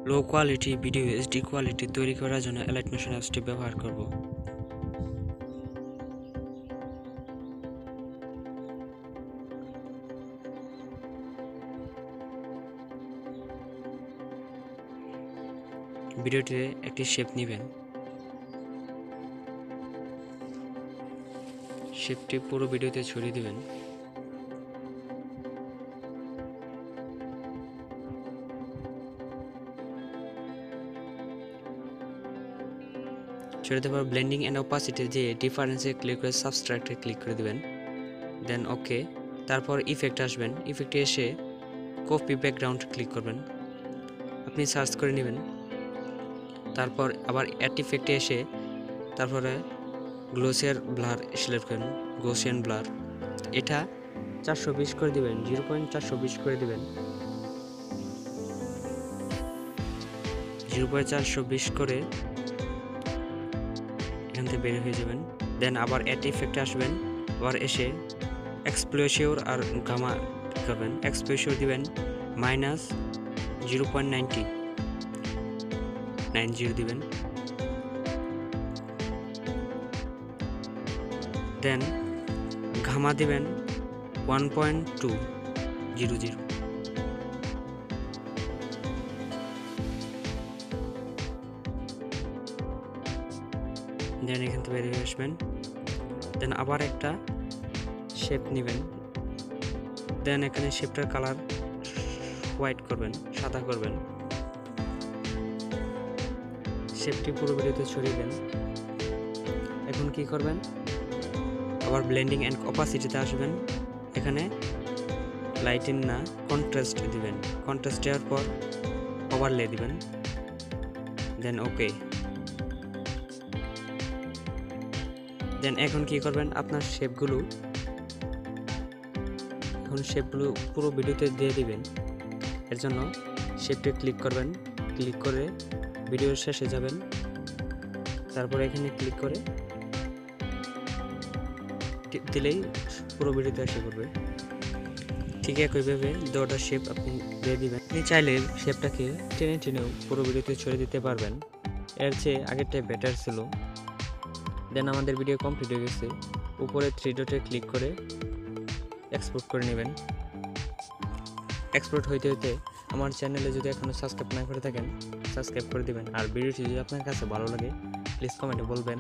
Low quality video HD quality তৈরি করার জন্য alightmotion অ্যাপসটি ব্যবহার করব। ভিডিওতে একটি শেপ নেবেন, শেপটি পুরো ভিডিওতে ছড়িয়ে দিবেন। ছড়িয়ে দেওয়ার ব্লেন্ডিং এন্ড অপাসিটি যে ডিফারেন্সে ক্লিক করে সাবস্ট্রাক্টে ক্লিক করে দিবেন, দেন ওকে। তারপর ইফেক্ট আসবেন, ইফেক্টে এসে কপি ব্যাকগ্রাউন্ড ক্লিক করবেন, আপনি সার্চ করে নেবেন। তারপর আবার অ্যাড ইফেক্টে এসে তারপরে গ্লোসিয়ার ব্লার সিলেক্ট করবেন, গৌসিয়ান ব্লার। এটা 420 করে দিবেন, 0.420 করে দিবেন, 0.420 করে এখান থেকে বের হয়ে যাবেন। দেন আবার অ্যাড ইফেক্টে আসবেন, আবার এসে এক্সপ্লোসিওর আর গামা করবেন। এক্সপ্লোসিওর দিবেন -0.90 দিবেন। দেন গামা দিবেন 1.200। দেন এখান থেকে বেরিয়ে আসবেন। দেন আবার একটা শেপ নেবেন, দেন এখানে শেপটার কালার হোয়াইট করবেন, সাদা করবেন। শেপটি পুরো ভিডিওতে ছড়িয়ে দেন। এখন কি করবেন, আবার ব্লেন্ডিং এন্ড অপাসিটিতে আসবেন, এখানে লাইটিং না কন্ট্রাস্ট দিবেন। কন্ট্রাস্ট দেওয়ার পর ওভারলে দিবেন, দেন ওকে। দেন এখন কি করবেন, আপনার শেপগুলো পুরো ভিডিওতে দিয়ে দিবেন। এর জন্য শেপটি ক্লিক করবেন, ক্লিক করে ভিডিওর শেষে যাবেন, তারপরে এখানে ক্লিক করে টিপ দিলেই পুরো ভিডিওতে এসে পড়বে। ঠিক একইভাবে দুটো শেপ আপনি দিয়ে দিবেন। আপনি চাইলে শেপটাকে টেনে টেনেও পুরো ভিডিওতে ছড়িয়ে দিতে পারবেন, এর চেয়ে আগেরটাই বেটার ছিল। দেন আমাদের ভিডিও কমপ্লিট হয়ে গেছে। উপরে 3 ডটে ক্লিক করে এক্সপোর্ট করে নেবেন। এক্সপোর্ট হইতে হইতে আমার চ্যানেলে যদি এখনও সাবস্ক্রাইব না করে থাকেন সাবস্ক্রাইব করে দিবেন। আর ভিডিওটি যদি আপনার কাছে ভালো লাগে প্লিজ কমেন্টে বলবেন।